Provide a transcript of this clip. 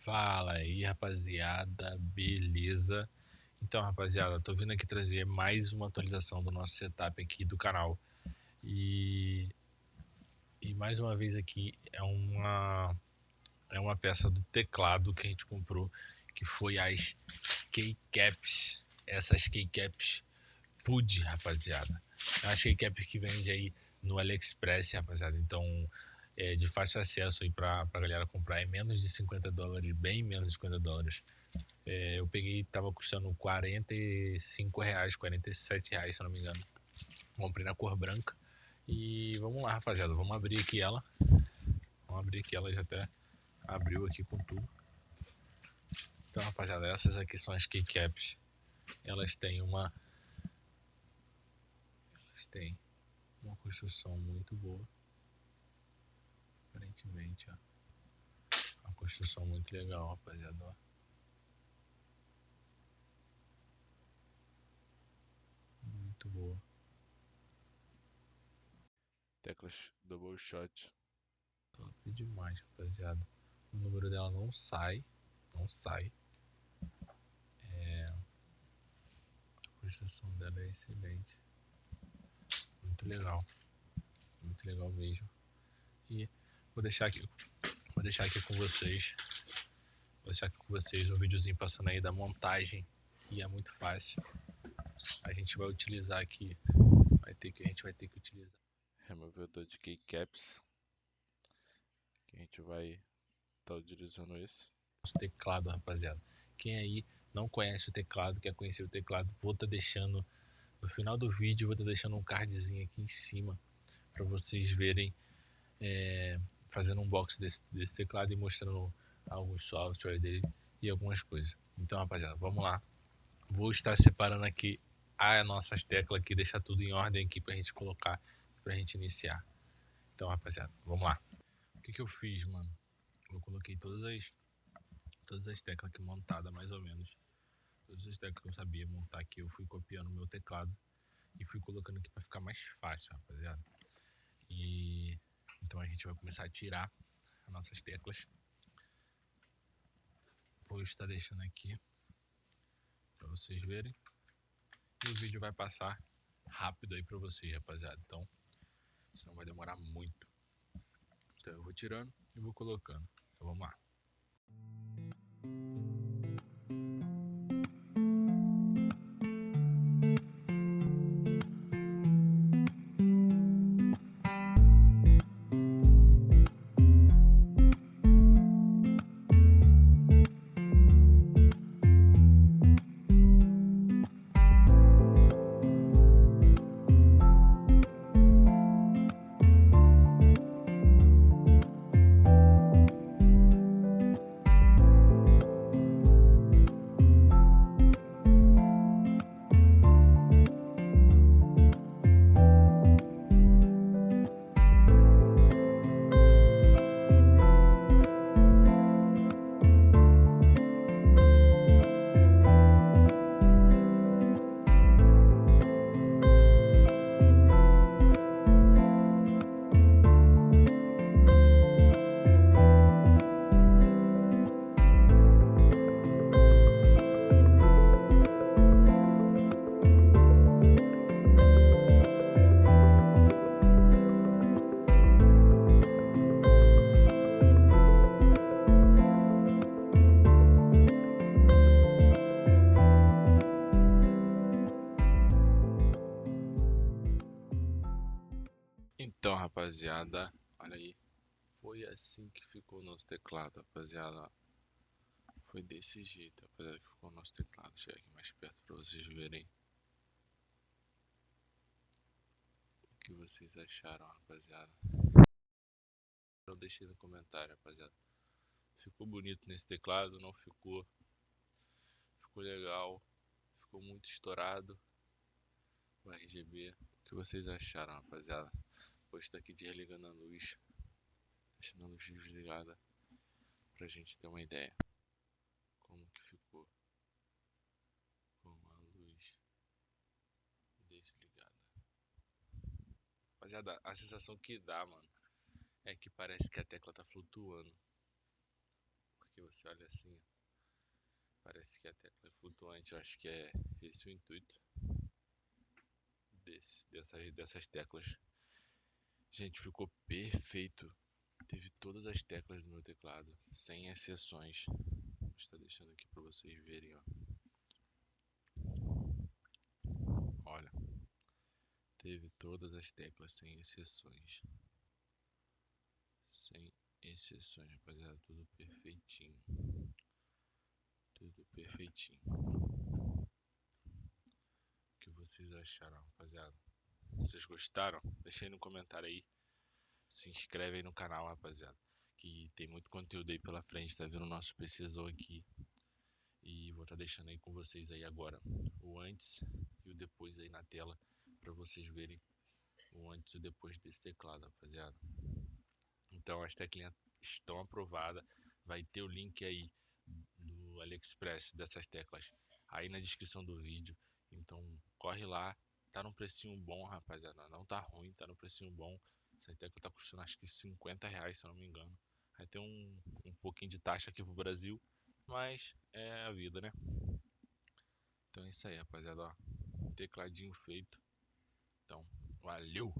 Fala aí, rapaziada, beleza? Então, rapaziada, tô vindo aqui trazer mais uma atualização do nosso setup aqui do canal. E mais uma vez aqui é uma peça do teclado que a gente comprou, que foi as keycaps. Essas keycaps PUD, rapaziada. É uma keycap que vende aí no AliExpress, rapaziada. Então, é de fácil acesso aí pra galera comprar. É menos de $50, bem menos de $50. Eu peguei, tava custando R$ 45, R$ 47, se eu não me engano. Comprei na cor branca. E vamos lá, rapaziada. Vamos abrir aqui ela. Já até abriu aqui com tudo. Então, rapaziada, essas aqui são as keycaps. Elas têm uma construção muito boa. Aparentemente, ó. Uma construção muito legal, rapaziada, ó. Muito boa. Teclas double shot. Top demais, rapaziada. O número dela não sai. A construção dela é excelente. Muito legal mesmo. E vou deixar aqui com vocês. Um videozinho passando aí da montagem, que é muito fácil. A gente vai utilizar aqui, a gente vai ter que utilizar removedor de keycaps, que a gente vai estar utilizando esse teclado, rapaziada. Quem aí não conhece o teclado, quer conhecer o teclado, vou estar deixando no final do vídeo, vou estar deixando um cardzinho aqui em cima para vocês verem, fazendo um unboxing desse teclado e mostrando alguns softwares dele e algumas coisas. Então, rapaziada, vamos lá. Vou estar separando aqui as nossas teclas aqui, deixar tudo em ordem aqui pra gente colocar, pra gente iniciar. Então, rapaziada, vamos lá. O que eu fiz, mano? Eu coloquei todas as teclas aqui montadas, mais ou menos. Todas as teclas que eu sabia montar aqui, eu fui copiando o meu teclado e fui colocando aqui pra ficar mais fácil, rapaziada. E então a gente vai começar a tirar as nossas teclas. Vou estar deixando aqui pra vocês verem. E o vídeo vai passar rápido aí pra vocês, rapaziada. Então, senão vai demorar muito. Então eu vou tirando e vou colocando. Então vamos lá. Então, rapaziada, olha aí. Foi assim que ficou o nosso teclado, rapaziada. Foi desse jeito, rapaziada, que ficou o nosso teclado. Deixa eu chegar aqui mais perto pra vocês verem o que vocês acharam, rapaziada. Não deixei no comentário, rapaziada. Ficou bonito nesse teclado? Não ficou? Ficou legal? Ficou muito estourado o RGB? O que vocês acharam, rapaziada? Vou estar aqui desligando a luz, deixando a luz desligada, pra gente ter uma ideia como que ficou com a luz desligada. Rapaziada, a sensação que dá, mano, é que parece que a tecla tá flutuando, porque você olha assim, ó, parece que a tecla é flutuante. Eu acho que é esse o intuito dessas teclas. Gente, ficou perfeito. Teve todas as teclas no meu teclado, sem exceções. Vou estar deixando aqui para vocês verem, ó. Olha, teve todas as teclas sem exceções. Sem exceções, rapaziada, tudo perfeitinho. Tudo perfeitinho. O que vocês acharam, rapaziada? Vocês gostaram? Deixa aí no comentário aí. Se inscreve aí no canal, rapaziada, que tem muito conteúdo aí pela frente. Tá vendo o nosso PCzão aqui. E vou estar deixando aí com vocês aí agora o antes e o depois aí na tela, para vocês verem o antes e o depois desse teclado, rapaziada. Então as teclinhas estão aprovadas. Vai ter o link aí do AliExpress dessas teclas aí na descrição do vídeo. Então corre lá. Tá num precinho bom, rapaziada. Não tá ruim, tá num precinho bom. Essa tecla tá custando acho que R$50, se eu não me engano. Vai ter um pouquinho de taxa aqui pro Brasil, mas é a vida, né? Então é isso aí, rapaziada. Ó, tecladinho feito. Então, valeu!